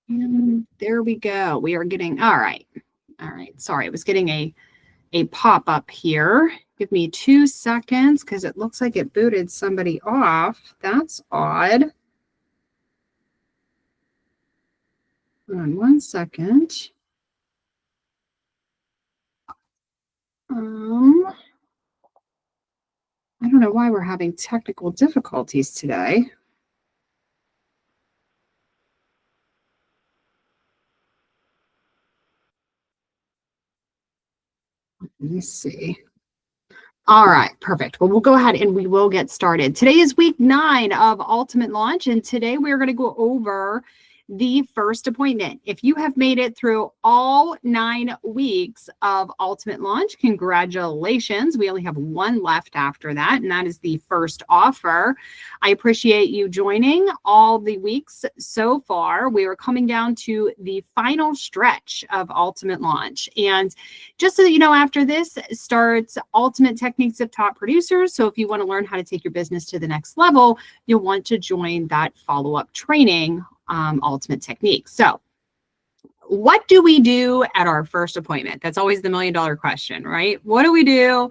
And there we go. We are getting, all right. All right. Sorry, I was getting a pop-up here. Give me 2 seconds because it looks like it booted somebody off. That's odd. Hold on 1 second. I don't know why we're having technical difficulties today. Let me see. All right, perfect. Well, we'll go ahead and we will get started. Today is week 9 of Ultimate Launch, and today we're going to go over the first appointment. If you have made it through all 9 weeks of Ultimate Launch, congratulations. We only have 1 left after that, and that is the first offer. I appreciate you joining all the weeks so far. We are coming down to the final stretch of Ultimate Launch. And just so that you know, after this starts Ultimate Techniques of Top Producers. So if you want to learn how to take your business to the next level, you'll want to join that follow-up training, Ultimate Techniques. So what do we do at our first appointment? That's always the $1 million question, right? What do we do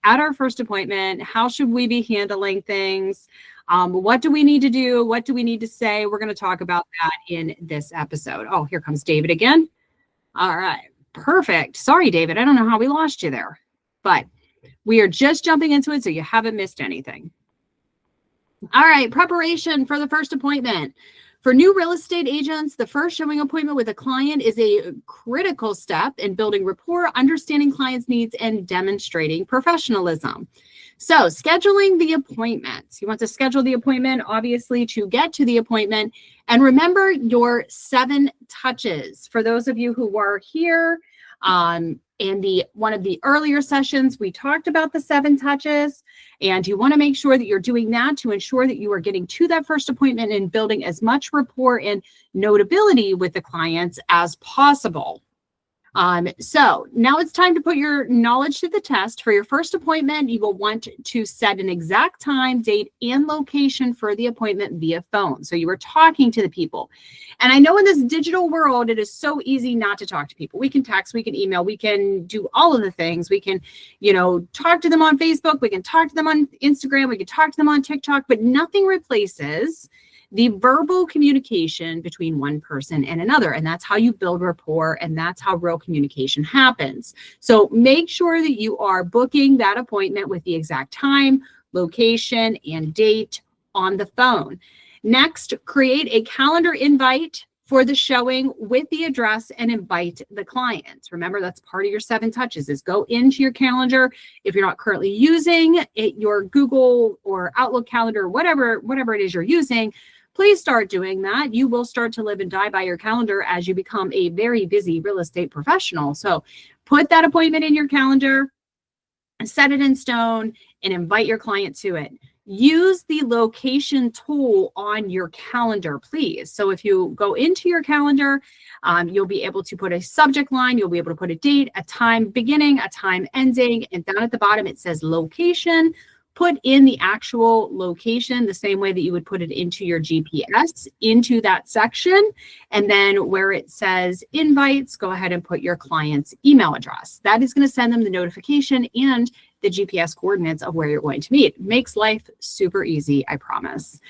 at our first appointment? How should we be handling things? What do we need to do? What do we need to say? We're going to talk about that in this episode. Oh, here comes David again. All right. Perfect. Sorry, David. I don't know how we lost you there, but we are just jumping into it so you haven't missed anything. All right. Preparation for the first appointment. For new real estate agents, the first showing appointment with a client is a critical step in building rapport, understanding clients' needs, and demonstrating professionalism. So scheduling the appointments. You want to schedule the appointment, obviously, to get to the appointment. And remember your 7 touches. For those of you who were here in one of the earlier sessions, we talked about the 7 touches. And you want to make sure that you're doing that to ensure that you are getting to that first appointment and building as much rapport and notability with the clients as possible. So now it's time to put your knowledge to the test. For your first appointment, you will want to set an exact time, date, and location for the appointment via phone. So you are talking to the people. And I know in this digital world, it is so easy not to talk to people. We can text, we can email, we can do all of the things. We can, talk to them on Facebook. We can talk to them on Instagram. We can talk to them on TikTok, but nothing replaces the verbal communication between one person and another. And that's how you build rapport, and that's how real communication happens. So make sure that you are booking that appointment with the exact time, location, and date on the phone. Next, create a calendar invite for the showing with the address and invite the client. Remember, that's part of your 7 touches is go into your calendar. If you're not currently using it, your Google or Outlook calendar, whatever it is you're using, please start doing that. You will start to live and die by your calendar as you become a very busy real estate professional. So put that appointment in your calendar, set it in stone, and invite your client to it. Use the location tool on your calendar, please. So if you go into your calendar, you'll be able to put a subject line. You'll be able to put a date, a time beginning, a time ending, and down at the bottom, it says location. Put in the actual location the same way that you would put it into your GPS into that section. And then where it says invites, go ahead and put your client's email address. That is going to send them the notification and the GPS coordinates of where you're going to meet. It makes life super easy, I promise.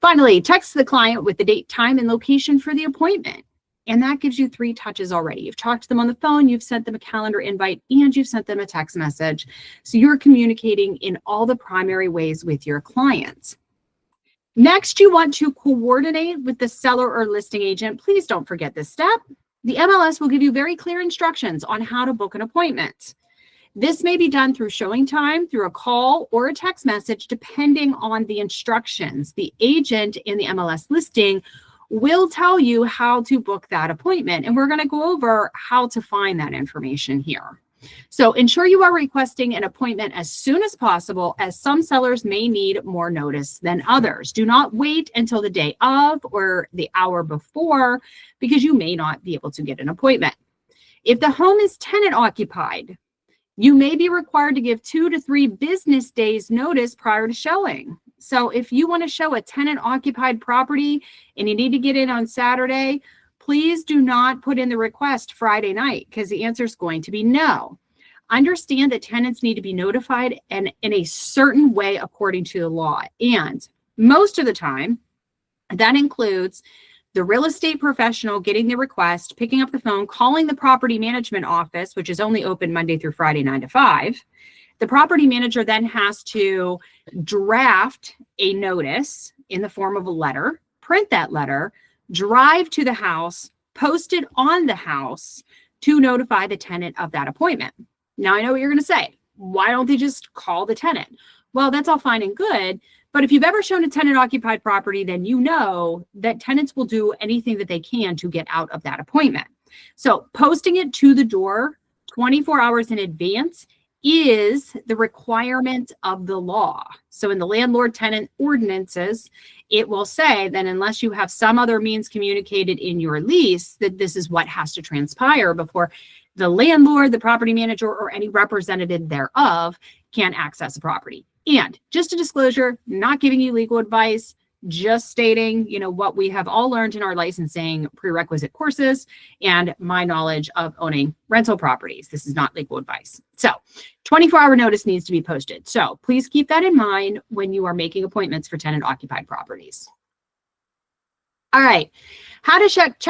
Finally, text the client with the date, time, and location for the appointment. And that gives you 3 touches already. You've talked to them on the phone, you've sent them a calendar invite, and you've sent them a text message. So you're communicating in all the primary ways with your clients. Next, you want to coordinate with the seller or listing agent. Please don't forget this step. The MLS will give you very clear instructions on how to book an appointment. This may be done through showing time, through a call, or a text message, depending on the instructions. The agent in the MLS listing will tell you how to book that appointment. And we're going to go over how to find that information here. So ensure you are requesting an appointment as soon as possible, as some sellers may need more notice than others. Do not wait until the day of or the hour before, because you may not be able to get an appointment. If the home is tenant occupied, you may be required to give 2 to 3 business days notice prior to showing. So if you want to show a tenant occupied property and you need to get in on Saturday, please do not put in the request Friday night because the answer is going to be no. Understand that tenants need to be notified and in a certain way according to the law. And most of the time, that includes the real estate professional getting the request, picking up the phone, calling the property management office, which is only open Monday through Friday, 9 to 5. The property manager then has to draft a notice in the form of a letter, print that letter, drive to the house, post it on the house to notify the tenant of that appointment. Now, I know what you're going to say. Why don't they just call the tenant? Well, that's all fine and good. But if you've ever shown a tenant occupied property, then you know that tenants will do anything that they can to get out of that appointment. So posting it to the door 24 hours in advance is the requirement of the law. So in the landlord tenant ordinances, it will say that unless you have some other means communicated in your lease, that this is what has to transpire before the landlord, the property manager, or any representative thereof can access a property. And just a disclosure, not giving you legal advice, just stating, what we have all learned in our licensing prerequisite courses and my knowledge of owning rental properties. This is not legal advice. So 24-hour notice needs to be posted. So please keep that in mind when you are making appointments for tenant occupied properties. All right. How to check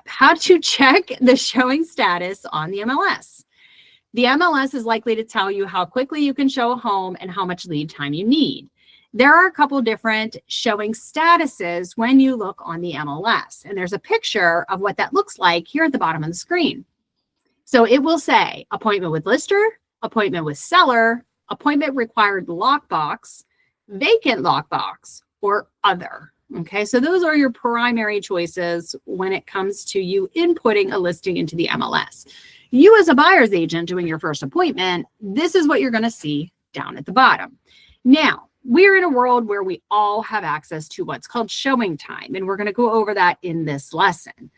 how to check the showing status on the MLS. The MLS is likely to tell you how quickly you can show a home and how much lead time you need. There are a couple different showing statuses when you look on the MLS, and there's a picture of what that looks like here at the bottom of the screen. So it will say appointment with lister, appointment with seller, appointment required lockbox, vacant lockbox, or other. Okay, so those are your primary choices when it comes to you inputting a listing into the MLS. You as a buyer's agent doing your first appointment, this is what you're going to see down at the bottom. Now, we're in a world where we all have access to what's called showing time, and we're going to go over that in this lesson.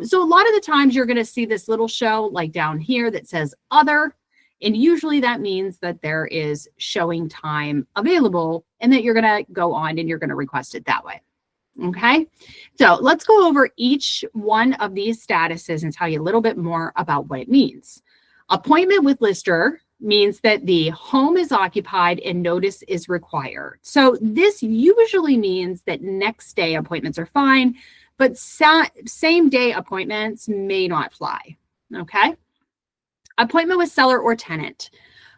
So a lot of the times you're going to see this little show like down here that says other, and usually that means that there is showing time available and that you're going to go on and you're going to request it that way. Okay, so let's go over each one of these statuses and tell you a little bit more about what it means. Appointment with lister means that the home is occupied and notice is required. So this usually means that next day appointments are fine, but same day appointments may not fly. Okay, appointment with seller or tenant.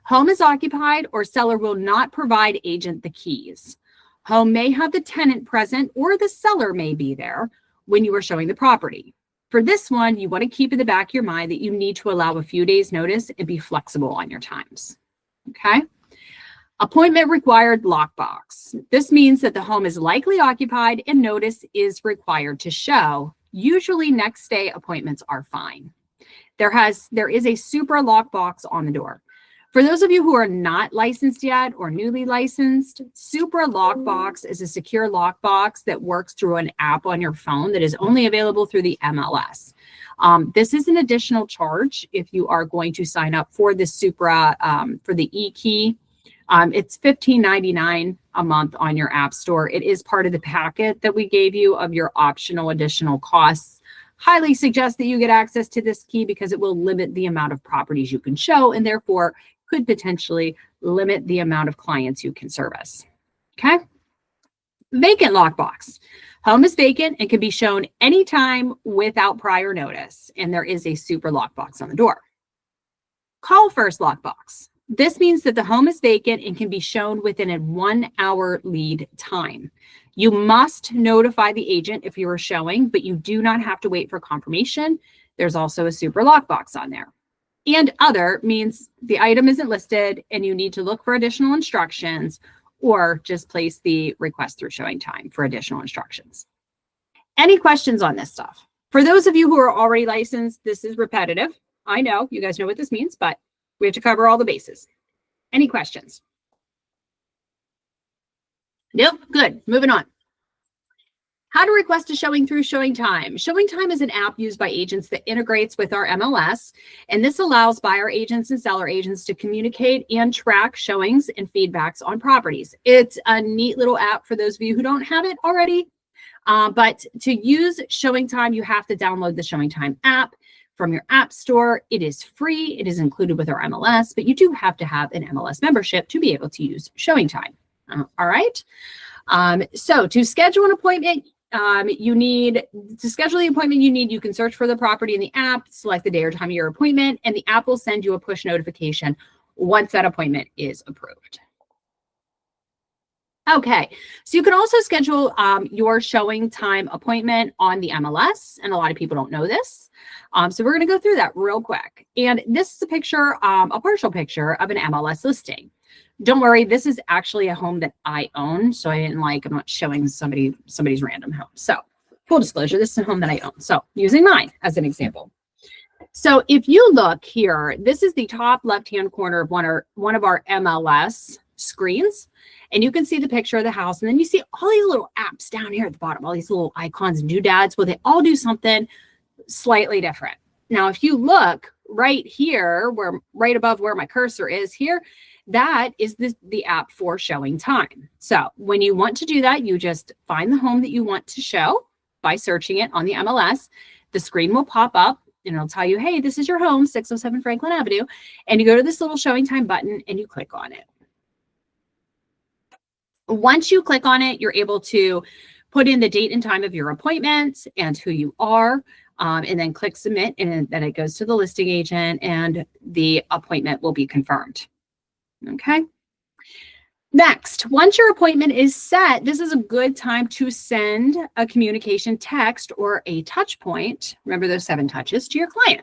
Home is occupied or seller will not provide agent the keys. Home may have the tenant present or the seller may be there when you are showing the property. For this one, you want to keep in the back of your mind that you need to allow a few days notice and be flexible on your times. Okay. Appointment required lockbox. This means that the home is likely occupied and notice is required to show. Usually next day appointments are fine. There is a super lockbox on the door. For those of you who are not licensed yet or newly licensed, Supra Lockbox is a secure lockbox that works through an app on your phone that is only available through the MLS. This is an additional charge if you are going to sign up for the Supra, for the eKey. It's $15.99 a month on your app store. It is part of the packet that we gave you of your optional additional costs. Highly suggest that you get access to this key because it will limit the amount of properties you can show and therefore could potentially limit the amount of clients you can service. Okay. Vacant lockbox. Home is vacant and can be shown anytime without prior notice. And there is a super lockbox on the door. Call first lockbox. This means that the home is vacant and can be shown within a 1 hour lead time. You must notify the agent if you are showing, but you do not have to wait for confirmation. There's also a super lockbox on there. And other means the item isn't listed and you need to look for additional instructions or just place the request through showing time for additional instructions. Any questions on this stuff? For those of you who are already licensed, this is repetitive. I know you guys know what this means, but we have to cover all the bases. Any questions? Nope, good, moving on. How to request a showing through Showing Time. Showing Time is an app used by agents that integrates with our MLS, and this allows buyer agents and seller agents to communicate and track showings and feedbacks on properties. It's a neat little app for those of you who don't have it already. But to use ShowingTime, you have to download the ShowingTime app from your app store. It is free. It is included with our MLS, but you do have to have an MLS membership to be able to use ShowingTime. All right. So to schedule an appointment, you can search for the property in the app, select the day or time of your appointment, and the app will send you a push notification once that appointment is approved. Okay, so you can also schedule your ShowingTime appointment on the MLS, and a lot of people don't know this. So we're going to go through that real quick. And this is a picture, a partial picture of an MLS listing. Don't worry, this is actually a home that I own, so I'm not showing somebody's random home. So full disclosure, this is a home that I own. So using mine as an example. So if you look here, this is the top left-hand corner of one of our MLS screens, and you can see the picture of the house, and then you see all these little apps down here at the bottom, all these little icons and doodads. Well, they all do something slightly different. Now, if you look right here, right above where my cursor is here, that is the app for ShowingTime. So when you want to do that, you just find the home that you want to show by searching it on the MLS. The screen will pop up and it'll tell you, hey, this is your home, 607 Franklin Avenue. And you go to this little ShowingTime button and you click on it. Once you click on it, you're able to put in the date and time of your appointment and who you are, and then click submit, and then it goes to the listing agent and the appointment will be confirmed. Okay. Next, once your appointment is set, this is a good time to send a communication text or a touch point. Remember those 7 touches to your client.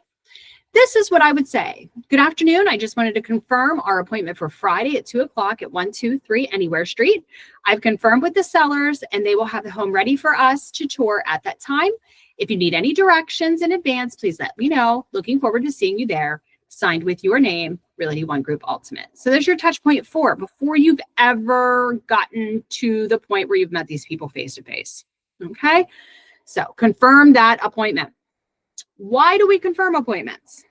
This is what I would say. Good afternoon. I just wanted to confirm our appointment for Friday at 2 o'clock at 123 Anywhere Street. I've confirmed with the sellers and they will have the home ready for us to tour at that time. If you need any directions in advance, please let me know. Looking forward to seeing you there. Signed with your name, Realty One Group Ultimate. So there's your touch point 4 before you've ever gotten to the point where you've met these people face to face. Okay. So confirm that appointment. Why do we confirm appointments?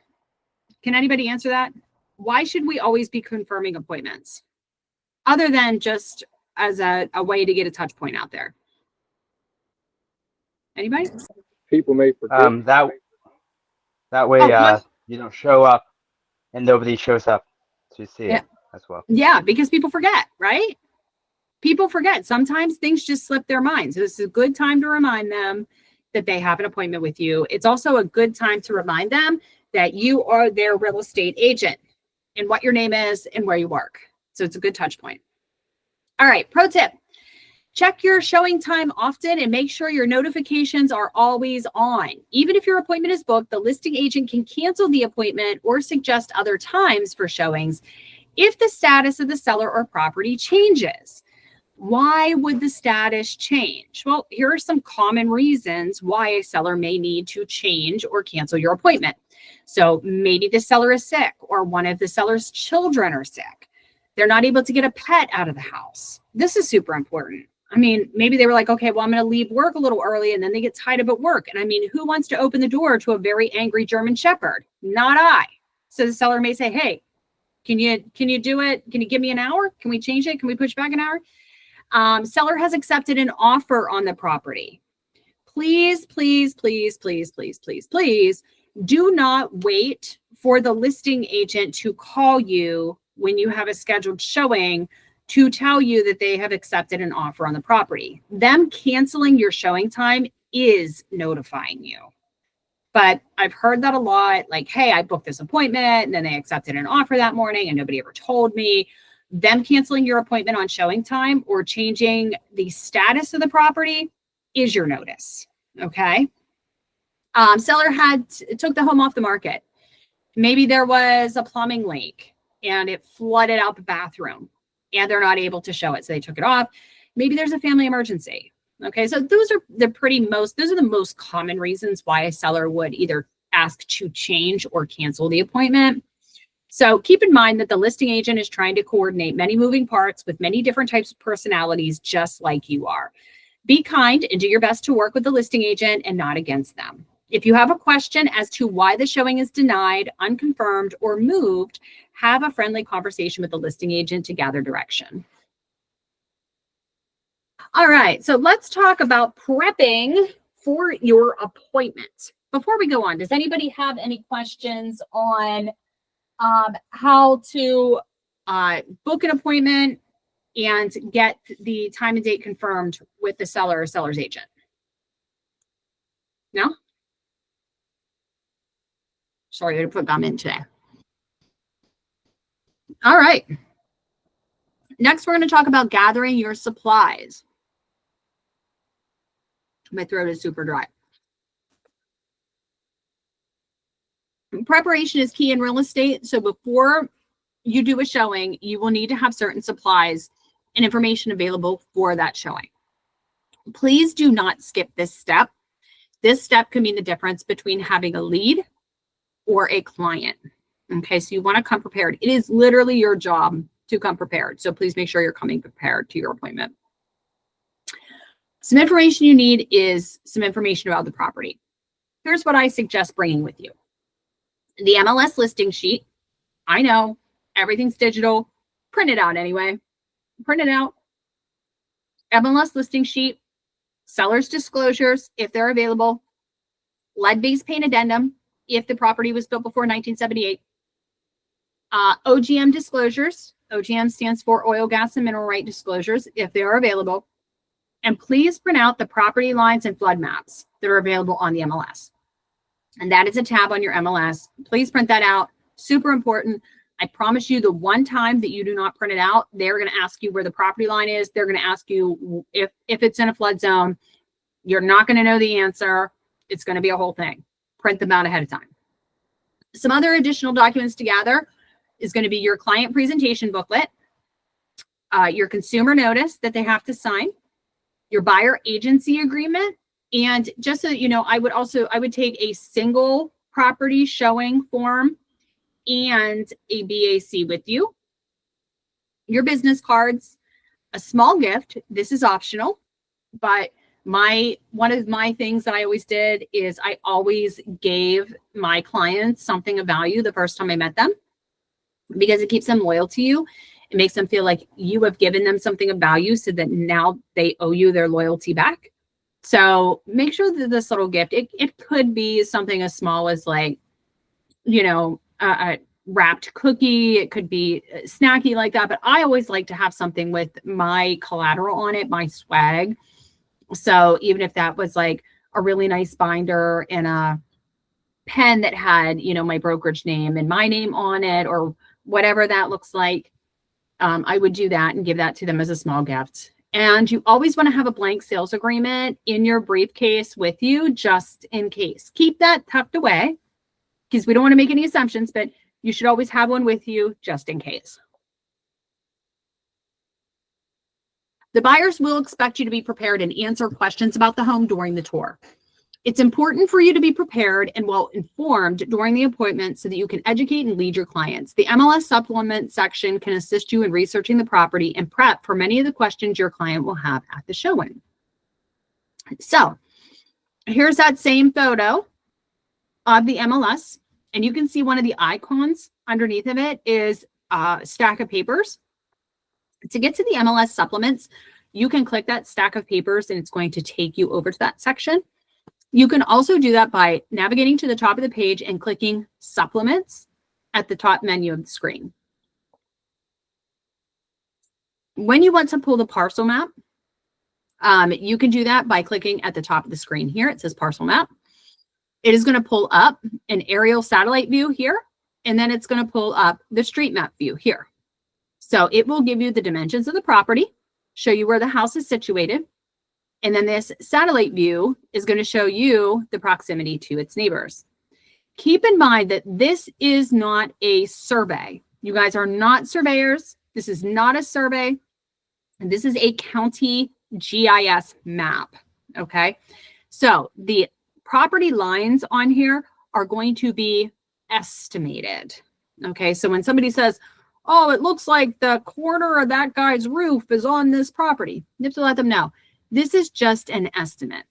Can anybody answer that? Why should we always be confirming appointments? Other than just as a way to get a touch point out there. Anybody? People may forget. That way you don't show up and nobody shows up to see it as well. Yeah, because people forget, right? People forget. Sometimes things just slip their minds. So this is a good time to remind them that they have an appointment with you. It's also a good time to remind them that you are their real estate agent and what your name is and where you work. So it's a good touch point. All right, pro tip. Check your ShowingTime often and make sure your notifications are always on. Even if your appointment is booked, the listing agent can cancel the appointment or suggest other times for showings if the status of the seller or property changes. Why would the status change? Well, here are some common reasons why a seller may need to change or cancel your appointment. So maybe the seller is sick or one of the seller's children are sick. They're not able to get a pet out of the house. This is super important. I mean, maybe they were like, okay, well, I'm going to leave work a little early, and then they get tied up at work. And I mean, who wants to open the door to a very angry German Shepherd? Not I. So the seller may say, hey, can you do it? Can you give me an hour? Can we change it? Can we push back an hour? Seller has accepted an offer on the property. Please, please, please, please, please, please, please do not wait for the listing agent to call you when you have a scheduled showing to tell you that they have accepted an offer on the property. Them canceling your ShowingTime is notifying you. But I've heard that a lot, like, hey, I booked this appointment and then they accepted an offer that morning and nobody ever told me. Them canceling your appointment on ShowingTime or changing the status of the property is your notice, okay? Seller took the home off the market. Maybe there was a plumbing leak and it flooded out the bathroom and they're not able to show it, so they took it off. Maybe there's a family emergency. Okay, so those are the most common reasons why a seller would either ask to change or cancel the appointment. So keep in mind that the listing agent is trying to coordinate many moving parts with many different types of personalities, just like you are. Be kind and do your best to work with the listing agent and not against them. If you have a question as to why the showing is denied, unconfirmed, or moved, have a friendly conversation with the listing agent to gather direction. All right, so let's talk about prepping for your appointment. Before we go on, does anybody have any questions on how to book an appointment and get the time and date confirmed with the seller or seller's agent? No? Sorry to put them in today. All right. Next, we're going to talk about gathering your supplies. My throat is super dry. Preparation is key in real estate. So before you do a showing, you will need to have certain supplies and information available for that showing. Please do not skip this step. This step can mean the difference between having a lead or a client. Okay, so you want to come prepared. It is literally your job to come prepared. So please make sure you're coming prepared to your appointment. Some information you need is some information about the property. Here's what I suggest bringing with you. The MLS listing sheet. I know everything's digital. Print it out anyway. Print it out. MLS listing sheet. Seller's disclosures, if they're available. Lead-based paint addendum, if the property was built before 1978. OGM disclosures. OGM stands for oil, gas, and mineral right disclosures, if they are available. And please print out the property lines and flood maps that are available on the MLS. And that is a tab on your MLS. Please print that out. Super important. I promise you, the one time that you do not print it out, they're going to ask you where the property line is. They're going to ask you if it's in a flood zone. You're not going to know the answer. It's going to be a whole thing. Print them out ahead of time. Some other additional documents to gather is going to be your client presentation booklet, your consumer notice that they have to sign, your buyer agency agreement. And just so that you know, I would take a single property showing form and a BAC with you, your business cards, a small gift. This is optional, but one of my things that I always did is I always gave my clients something of value the first time I met them, because it keeps them loyal to you. It makes them feel like you have given them something of value, so that now they owe you their loyalty back. So make sure that this little gift, it could be something as small as like, a wrapped cookie. It could be snacky like that, but I always like to have something with my collateral on it, my swag. So even if that was like a really nice binder and a pen that had, my brokerage name and my name on it, or whatever that looks like, I would do that and give that to them as a small gift. And you always want to have a blank sales agreement in your briefcase with you, just in case. Keep that tucked away, because we don't want to make any assumptions, but you should always have one with you just in case. The buyers will expect you to be prepared and answer questions about the home during the tour. It's important for you to be prepared and well informed during the appointment so that you can educate and lead your clients. The MLS supplement section can assist you in researching the property and prep for many of the questions your client will have at the showing. So here's that same photo of the MLS, and you can see one of the icons underneath of it is a stack of papers. To get to the MLS supplements, you can click that stack of papers and it's going to take you over to that section. You can also do that by navigating to the top of the page and clicking supplements at the top menu of the screen. When you want to pull the parcel map, you can do that by clicking at the top of the screen here. It says parcel map. It is going to pull up an aerial satellite view here, and then it's going to pull up the street map view here. So it will give you the dimensions of the property, show you where the house is situated, and then this satellite view is going to show you the proximity to its neighbors. Keep in mind that this is not a survey. You guys are not surveyors. This is not a survey. And this is a county GIS map. Okay. So the property lines on here are going to be estimated. Okay. So when somebody says, oh, it looks like the corner of that guy's roof is on this property, you have to let them know. This is just an estimate,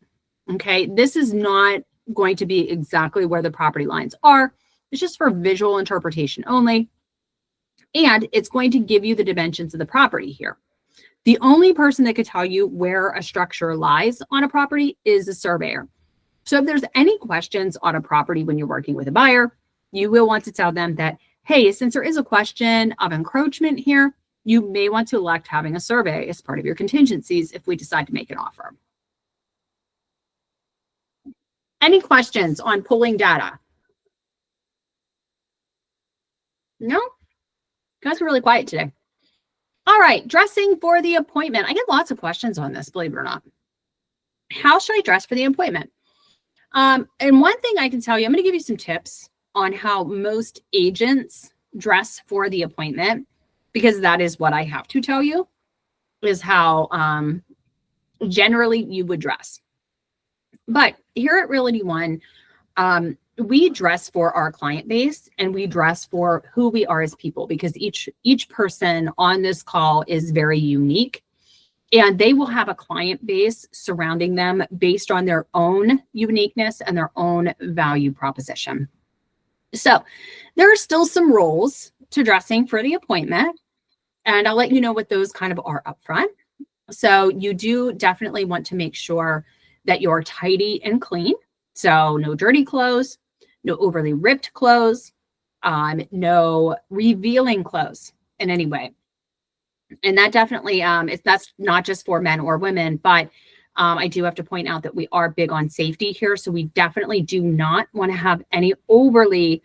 okay? This is not going to be exactly where the property lines are. It's just for visual interpretation only. And it's going to give you the dimensions of the property here. The only person that could tell you where a structure lies on a property is a surveyor. So if there's any questions on a property when you're working with a buyer, you will want to tell them that, hey, since there is a question of encroachment here, you may want to elect having a survey as part of your contingencies if we decide to make an offer. Any questions on pulling data? No? You guys are really quiet today. All right, dressing for the appointment. I get lots of questions on this, believe it or not. How should I dress for the appointment? And one thing I can tell you, I'm going to give you some tips on how most agents dress for the appointment, because that is what I have to tell you, is how generally you would dress. But here at Realty One, we dress for our client base and we dress for who we are as people, because each person on this call is very unique. And they will have a client base surrounding them based on their own uniqueness and their own value proposition. So there are still some rules to dressing for the appointment, and I'll let you know what those kind of are up front. So you do definitely want to make sure that you're tidy and clean. So no dirty clothes, no overly ripped clothes, no revealing clothes in any way. And that definitely that's not just for men or women, but I do have to point out that we are big on safety here. So we definitely do not want to have any overly,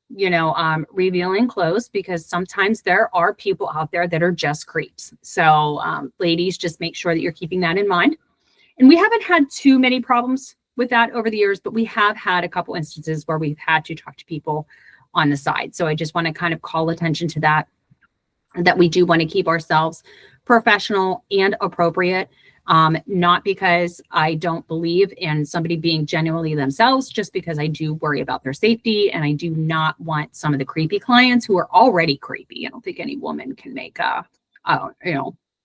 revealing clothes, because sometimes there are people out there that are just creeps. So ladies, just make sure that you're keeping that in mind. And we haven't had too many problems with that over the years, but we have had a couple instances where we've had to talk to people on the side. So I just want to kind of call attention to that we do want to keep ourselves professional and appropriate, not because I don't believe in somebody being genuinely themselves, just because I do worry about their safety, and I do not want some of the creepy clients who are already creepy. I don't think any woman can make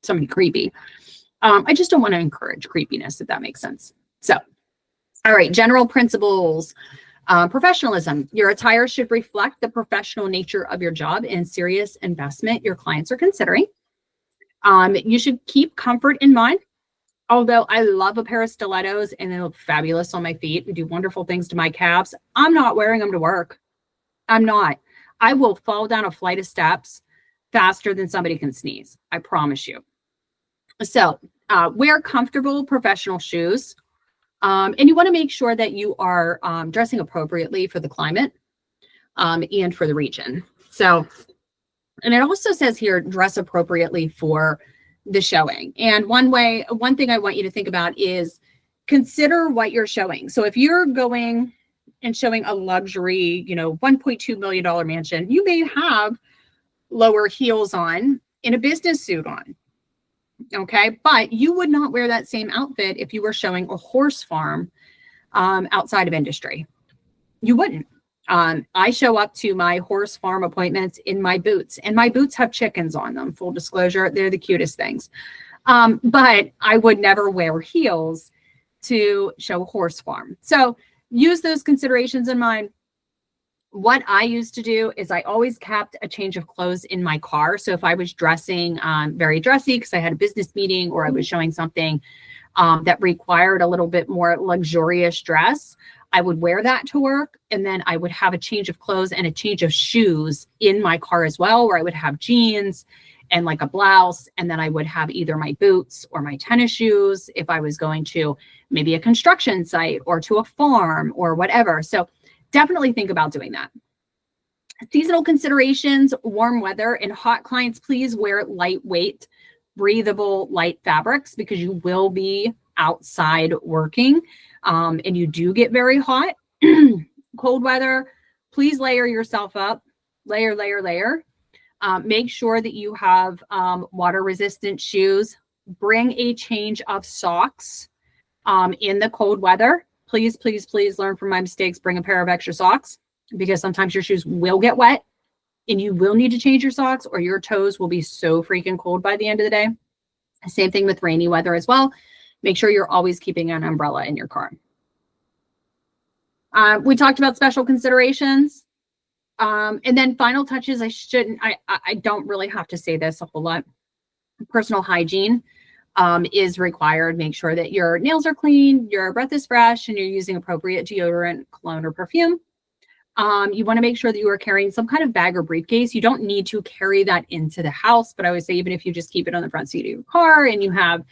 somebody creepy. I just don't want to encourage creepiness, if that makes sense. So, all right, general principles. Professionalism. Your attire should reflect the professional nature of your job and serious investment your clients are considering. You should keep comfort in mind. Although I love a pair of stilettos and they look fabulous on my feet and do wonderful things to my calves, I'm not wearing them to work. I'm not. I will fall down a flight of steps faster than somebody can sneeze. I promise you. So wear comfortable professional shoes. And you want to make sure that you are dressing appropriately for the climate and for the region. So, and it also says here, dress appropriately for the showing. And one thing I want you to think about is consider what you're showing. So if you're going and showing a luxury, $1.2 million mansion, you may have lower heels on and a business suit on. Okay, but you would not wear that same outfit if you were showing a horse farm outside of industry. You wouldn't. I show up to my horse farm appointments in my boots, and my boots have chickens on them. Full disclosure, they're the cutest things. But I would never wear heels to show a horse farm. So use those considerations in mind. What I used to do is I always kept a change of clothes in my car. So if I was dressing very dressy because I had a business meeting, or I was showing something that required a little bit more luxurious dress, I would wear that to work. And then I would have a change of clothes and a change of shoes in my car as well, where I would have jeans and like a blouse. And then I would have either my boots or my tennis shoes if I was going to maybe a construction site or to a farm or whatever. So definitely think about doing that. Seasonal considerations, warm weather and hot clients, please wear lightweight, breathable, light fabrics, because you will be outside working and you do get very hot. Cold weather, please layer yourself up, layer. Make sure that you have water resistant shoes. Bring a change of socks in the cold weather. Please learn from my mistakes. Bring a pair of extra socks, because sometimes your shoes will get wet and you will need to change your socks, or your toes will be so freaking cold by the end of the day. Same thing with rainy weather as well. Make sure you're always keeping an umbrella in your car. We talked about special considerations. And then final touches. I don't really have to say this a whole lot. Personal hygiene is required. Make sure that your nails are clean, your breath is fresh, and you're using appropriate deodorant, cologne, or perfume. You want to make sure that you are carrying some kind of bag or briefcase. You don't need to carry that into the house, but I would say even if you just keep it on the front seat of your car and you have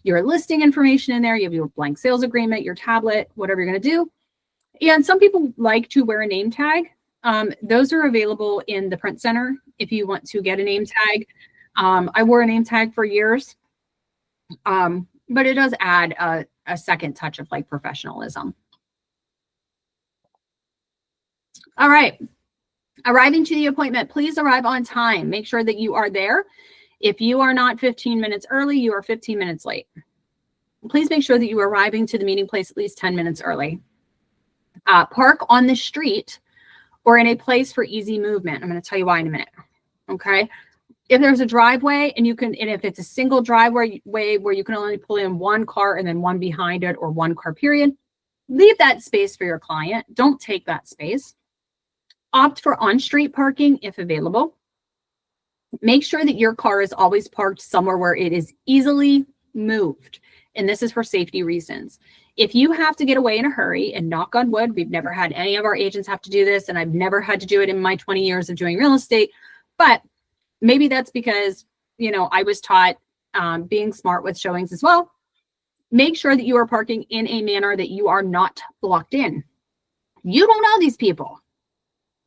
your listing information in there, you have your blank sales agreement, your tablet, whatever you're going to do. And some people like to wear a name tag. Those are available in the print center if you want to get a name tag. I wore a name tag for years, but it does add a second touch of like professionalism. All right. Arriving to the appointment, please arrive on time. Make sure that you are there. If you are not 15 minutes early, you are 15 minutes late. Please make sure that you are arriving to the meeting place at least 10 minutes early. Park on the street or in a place for easy movement. I'm going to tell you why in a minute. Okay. If there's a driveway and if it's a single driveway where you can only pull in one car and then one behind it or one car period, leave that space for your client. Don't take that space. Opt for on-street parking if available. Make sure that your car is always parked somewhere where it is easily moved. And this is for safety reasons. If you have to get away in a hurry, and knock on wood, we've never had any of our agents have to do this, and I've never had to do it in my 20 years of doing real estate, but maybe that's because, I was taught being smart with showings as well. Make sure that you are parking in a manner that you are not blocked in. You don't know these people.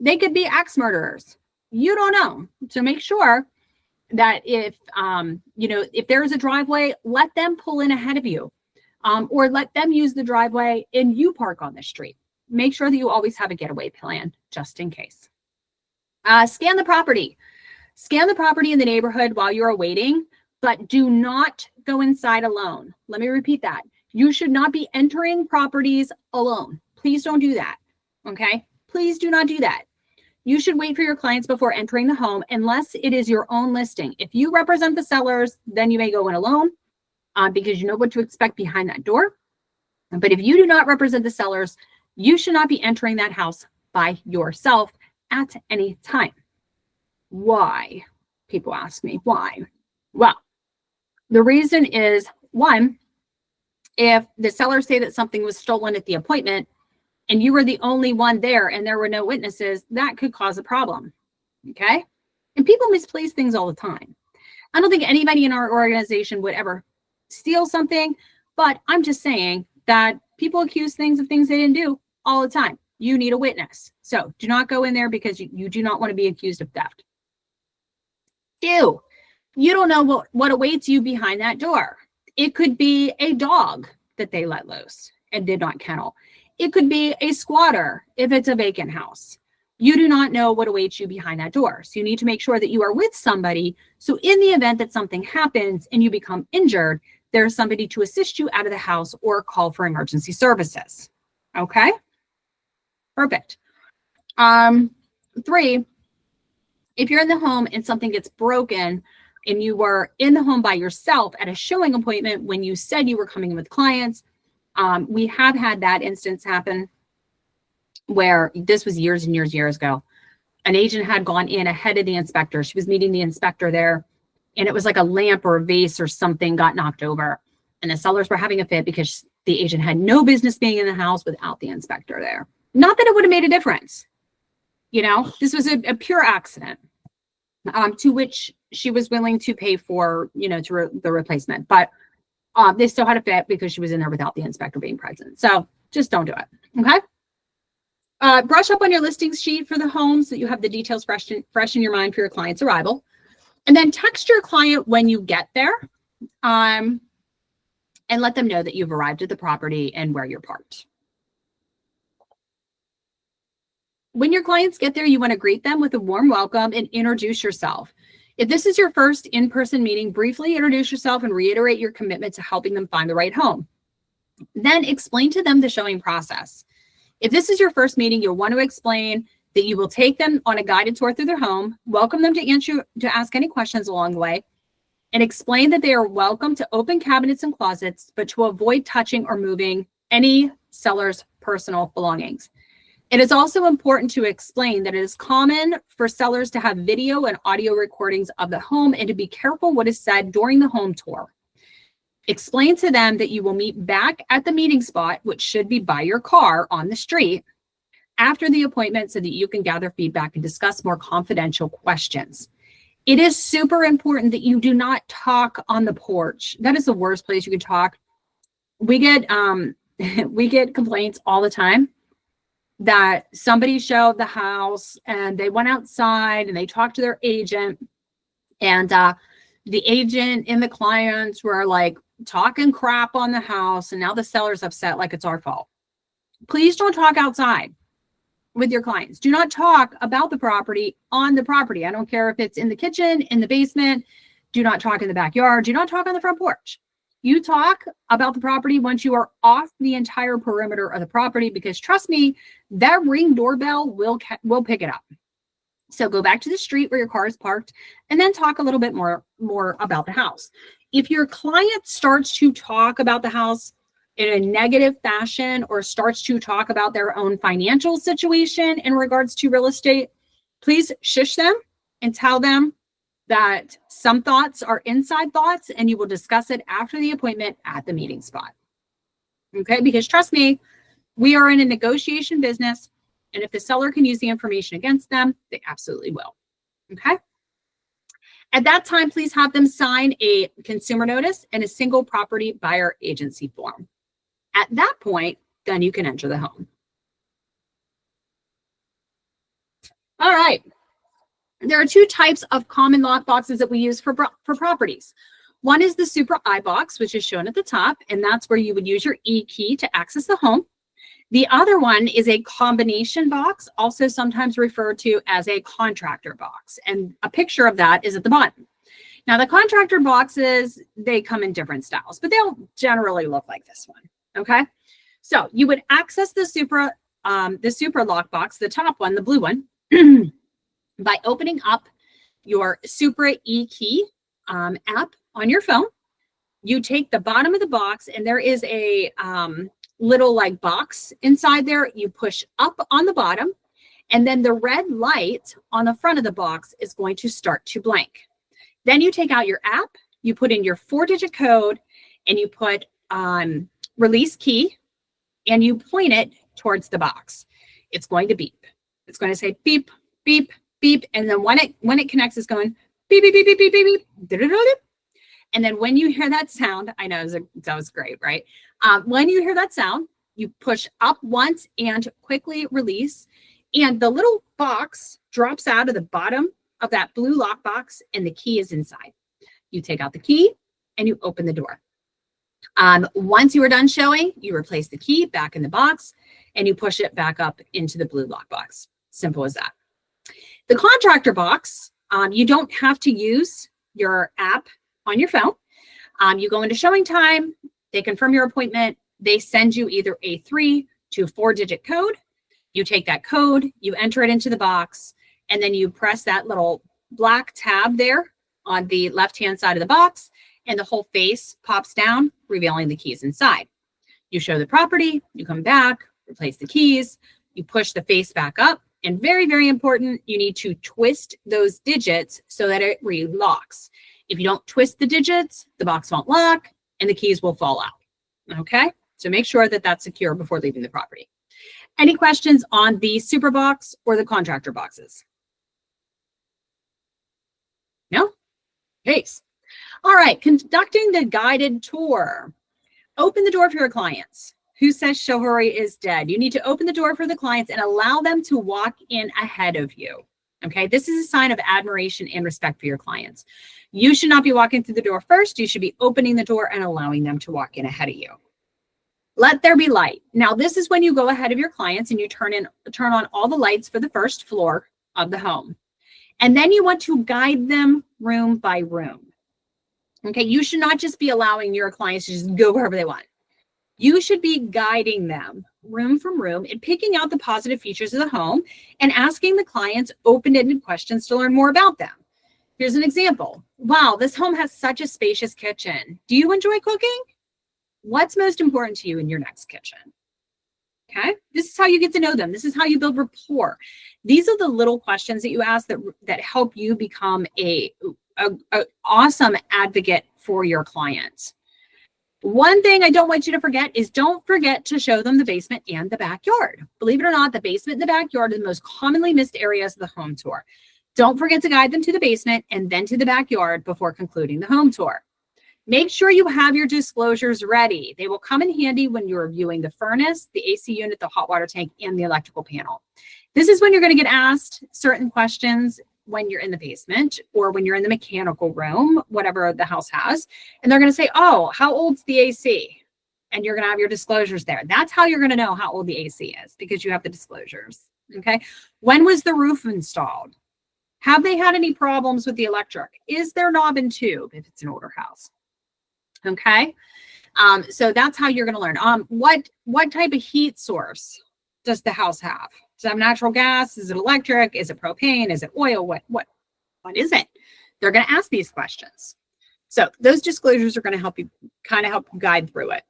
They could be axe murderers. You don't know. So make sure that if there is a driveway, let them pull in ahead of you, or let them use the driveway and you park on the street. Make sure that you always have a getaway plan just in case. Scan the property. Scan the property in the neighborhood while you're waiting, but do not go inside alone. Let me repeat that. You should not be entering properties alone. Please don't do that. Okay? Please do not do that. You should wait for your clients before entering the home unless it is your own listing. If you represent the sellers, then you may go in alone because you know what to expect behind that door. But if you do not represent the sellers, you should not be entering that house by yourself at any time. Why? People ask me why. Well, the reason is, one, if the sellers say that something was stolen at the appointment and you were the only one there and there were no witnesses, that could cause a problem. Okay? And people misplace things all the time. I don't think anybody in our organization would ever steal something, but I'm just saying that people accuse things of things they didn't do all the time. You need a witness. So do not go in there because you do not want to be accused of theft. 2, you don't know what awaits you behind that door. It could be a dog that they let loose and did not kennel. It could be a squatter if it's a vacant house. You do not know what awaits you behind that door. So you need to make sure that you are with somebody. So in the event that something happens and you become injured, there's somebody to assist you out of the house or call for emergency services. Okay? Perfect. 3, if you're in the home and something gets broken and you were in the home by yourself at a showing appointment when you said you were coming with clients, we have had that instance happen where this was years and years ago. An agent had gone in ahead of the inspector. She was meeting the inspector there, and it was like a lamp or a vase or something got knocked over. And the sellers were having a fit because the agent had no business being in the house without the inspector there. Not that it would have made a difference. This was a pure accident, to which she was willing to pay for, the replacement. But they still had a fit because she was in there without the inspector being present. So just don't do it. Okay. Brush up on your listings sheet for the home so that you have the details fresh in your mind for your client's arrival. And then text your client when you get there and let them know that you've arrived at the property and where you're parked. When your clients get there, you want to greet them with a warm welcome and introduce yourself. If this is your first in-person meeting, briefly introduce yourself and reiterate your commitment to helping them find the right home. Then explain to them the showing process. If this is your first meeting, you'll want to explain that you will take them on a guided tour through their home, welcome them to ask any questions along the way, and explain that they are welcome to open cabinets and closets, but to avoid touching or moving any seller's personal belongings. It is also important to explain that it is common for sellers to have video and audio recordings of the home and to be careful what is said during the home tour. Explain to them that you will meet back at the meeting spot, which should be by your car on the street, after the appointment so that you can gather feedback and discuss more confidential questions. It is super important that you do not talk on the porch. That is the worst place you can talk. We get complaints all the time that somebody showed the house and they went outside and they talked to their agent, and the agent and the clients were like talking crap on the house, and now the seller's upset like it's our fault. Please don't talk outside with your clients. Do not talk about the property on the property. I don't care if it's in the kitchen, in the basement. Do not talk in the backyard. Do not talk on the front porch. You talk about the property once you are off the entire perimeter of the property, because trust me, that Ring doorbell will pick it up. So go back to the street where your car is parked and then talk a little bit more about the house. If your client starts to talk about the house in a negative fashion or starts to talk about their own financial situation in regards to real estate, please shush them and tell them that some thoughts are inside thoughts and you will discuss it after the appointment at the meeting spot. Okay, because trust me, we are in a negotiation business, and if the seller can use the information against them, they absolutely will. Okay. At that time, please have them sign a consumer notice and a single property buyer agency form. At that point, then you can enter the home. All right. There are two types of common lock boxes that we use for properties. One is the Supra iBox, which is shown at the top, and that's where you would use your E key to access the home. The other one is a combination box, also sometimes referred to as a contractor box, and a picture of that is at the bottom. Now, the contractor boxes, they come in different styles, but they'll generally look like this one, okay? So you would access the Supra lockbox, the top one, the blue one, by opening up your Supra eKey app on your phone. You take the bottom of the box, and there is a little like box inside there. You push up on the bottom, and then the red light on the front of the box is going to start to blank. Then you take out your app, you put in your 4-digit code, and you put release key, and you point it towards the box. It's going to beep. It's going to say beep, beep, beep, and then when it connects, it's going beep, beep, beep, beep, beep, beep, beep. And then when you hear that sound, I know that was great, right? When you hear that sound, you push up once and quickly release, and the little box drops out of the bottom of that blue lock box, and the key is inside. You take out the key and you open the door. Once you are done showing, you replace the key back in the box and you push it back up into the blue lock box. Simple as that. The contractor box, you don't have to use your app on your phone. You go into showing time, they confirm your appointment, they send you either a 3 to 4-digit code. You take that code, you enter it into the box, and then you press that little black tab there on the left-hand side of the box, and the whole face pops down, revealing the keys inside. You show the property, you come back, replace the keys, you push the face back up, and very, very important, you need to twist those digits so that it relocks. If you don't twist the digits, the box won't lock and the keys will fall out. Okay, so make sure that that's secure before leaving the property. Any questions on the Supra box or the contractor boxes? No? Case. All right, conducting the guided tour. Open the door for your clients. Who says chivalry is dead? You need to open the door for the clients and allow them to walk in ahead of you. Okay, this is a sign of admiration and respect for your clients. You should not be walking through the door first. You should be opening the door and allowing them to walk in ahead of you. Let there be light. Now, this is when you go ahead of your clients and you turn on all the lights for the first floor of the home. And then you want to guide them room by room. Okay, you should not just be allowing your clients to just go wherever they want. You should be guiding them room from room and picking out the positive features of the home and asking the clients open-ended questions to learn more about them. Here's an example. Wow, this home has such a spacious kitchen. Do you enjoy cooking? What's most important to you in your next kitchen? Okay, this is how you get to know them. This is how you build rapport. These are the little questions that you ask that help you become a awesome advocate for your clients. One thing I don't want you to forget is don't forget to show them the basement and the backyard. Believe it or not, the basement and the backyard are the most commonly missed areas of the home tour. Don't forget to guide them to the basement and then to the backyard before concluding the home tour. Make sure you have your disclosures ready. They will come in handy when you're viewing the furnace, the AC unit, the hot water tank, and the electrical panel. This is when you're going to get asked certain questions when you're in the basement or when you're in the mechanical room, whatever the house has. And they're going to say, oh, how old's the AC? And you're going to have your disclosures there. That's how you're going to know how old the AC is, because you have the disclosures. Okay. When was the roof installed? Have they had any problems with the electric? Is there knob and tube if it's an older house? Okay. So that's how you're going to learn. What type of heat source does the house have? Does it have natural gas? Is it electric? Is it propane? Is it oil? What is it? They're going to ask these questions. So those disclosures are going to help you guide through it.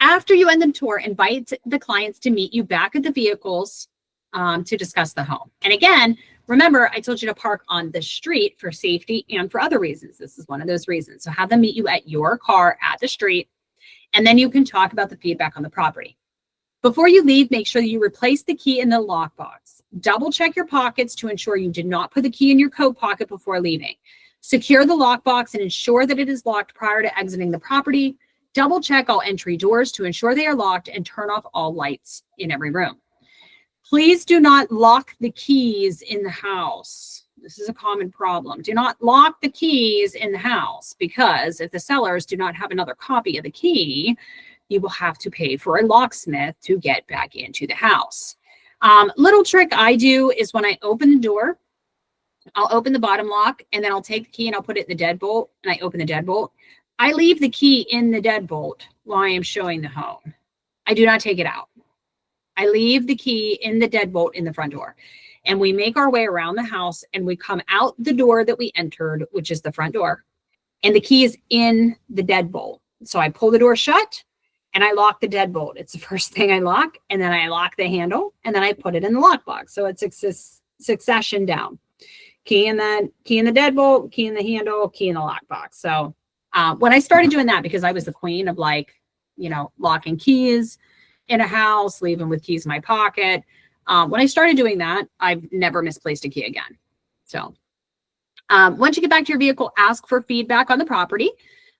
After you end the tour, invite the clients to meet you back at the vehicles to discuss the home. And again, remember, I told you to park on the street for safety and for other reasons. This is one of those reasons. So have them meet you at your car at the street, and then you can talk about the feedback on the property. Before you leave, make sure you replace the key in the lockbox. Double check your pockets to ensure you did not put the key in your coat pocket before leaving. Secure the lockbox and ensure that it is locked prior to exiting the property. Double check all entry doors to ensure they are locked, and turn off all lights in every room. Please do not lock the keys in the house. This is a common problem. Do not lock the keys in the house, because if the sellers do not have another copy of the key, you will have to pay for a locksmith to get back into the house. Little trick I do is when I open the door, I'll open the bottom lock, and then I'll take the key and I'll put it in the deadbolt, and I open the deadbolt. I leave the key in the deadbolt while I am showing the home. I do not take it out. I leave the key in the deadbolt in the front door, and we make our way around the house, and we come out the door that we entered, which is the front door, and the key is in the deadbolt. So I pull the door shut and I lock the deadbolt. It's the first thing I lock, and then I lock the handle, and then I put it in the lockbox. So it's succession down. Key in the deadbolt, key in the handle, key in the lockbox. So when I started doing that, because I was the queen of locking keys in a house, leaving with keys in my pocket. When I started doing that, I've never misplaced a key again. So once you get back to your vehicle, ask for feedback on the property.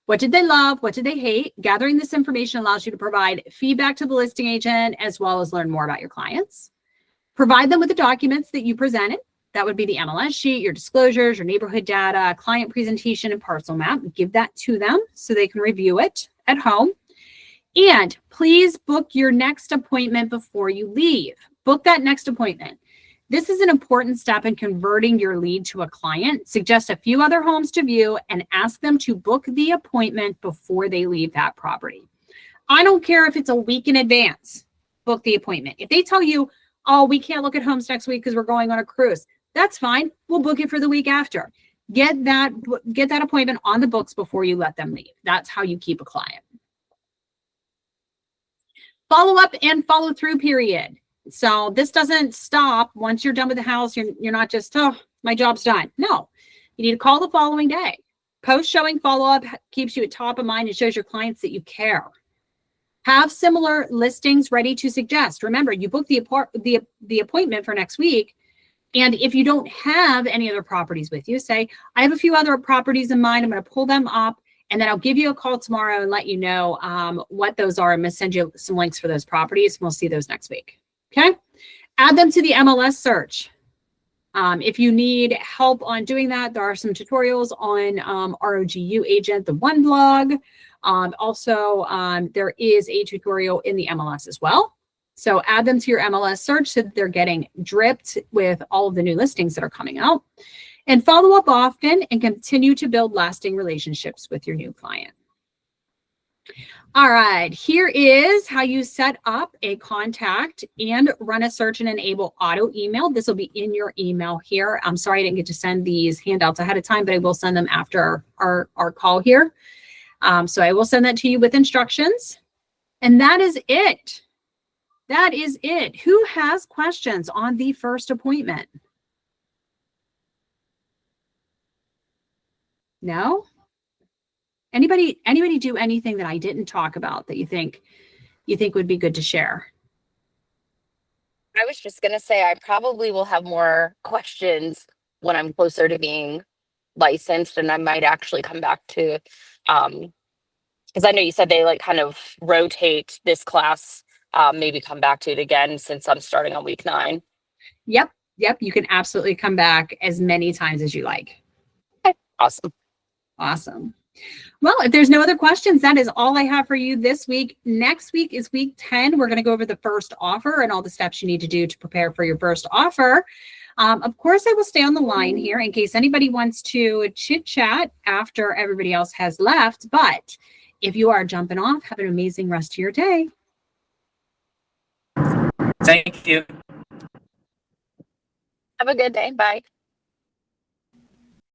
What did they love? What did they hate? Gathering this information allows you to provide feedback to the listing agent, as well as learn more about your clients. Provide them with the documents that you presented. That would be the MLS sheet, your disclosures, your neighborhood data, client presentation, and parcel map. Give that to them so they can review it at home. And please book your next appointment before you leave. Book that next appointment. This is an important step in converting your lead to a client. Suggest a few other homes to view and ask them to book the appointment before they leave that property. I don't care if it's a week in advance. Book the appointment. If they tell you, oh, we can't look at homes next week because we're going on a cruise, that's fine. We'll book it for the week after. Get that appointment on the books before you let them leave. That's how you keep a client. Follow up and follow through period. So this doesn't stop once you're done with the house. You're not just, oh, my job's done. No, you need to call the following day. Post-showing follow-up keeps you at top of mind and shows your clients that you care. Have similar listings ready to suggest. Remember, you book the appointment for next week. And if you don't have any other properties with you, say, I have a few other properties in mind. I'm going to pull them up, and then I'll give you a call tomorrow and let you know what those are. I'm going to send you some links for those properties. We'll see those next week. Okay. Add them to the MLS search. If you need help on doing that, there are some tutorials on ROGU Agent, the one blog. Also, there is a tutorial in the MLS as well. So add them to your MLS search so that they're getting dripped with all of the new listings that are coming out. And follow up often and continue to build lasting relationships with your new client. All right, here is how you set up a contact and run a search and enable auto email. This will be in your email here. I'm sorry I didn't get to send these handouts ahead of time, but I will send them after our call here. So I will send that to you with instructions. And that is it. That is it. Who has questions on the first appointment? No? Anybody do anything that I didn't talk about that you think would be good to share? I was just going to say, I probably will have more questions when I'm closer to being licensed, and I might actually come back to, because I know you said they like kind of rotate this class, maybe come back to it again since I'm starting on week 9. Yep. You can absolutely come back as many times as you like. Okay. Awesome. Well, if there's no other questions, that is all I have for you this week. Next week is week 10. We're going to go over the first offer and all the steps you need to do to prepare for your first offer. Of course, I will stay on the line here in case anybody wants to chit chat after everybody else has left. But if you are jumping off, have an amazing rest of your day. Thank you. Have a good day. Bye.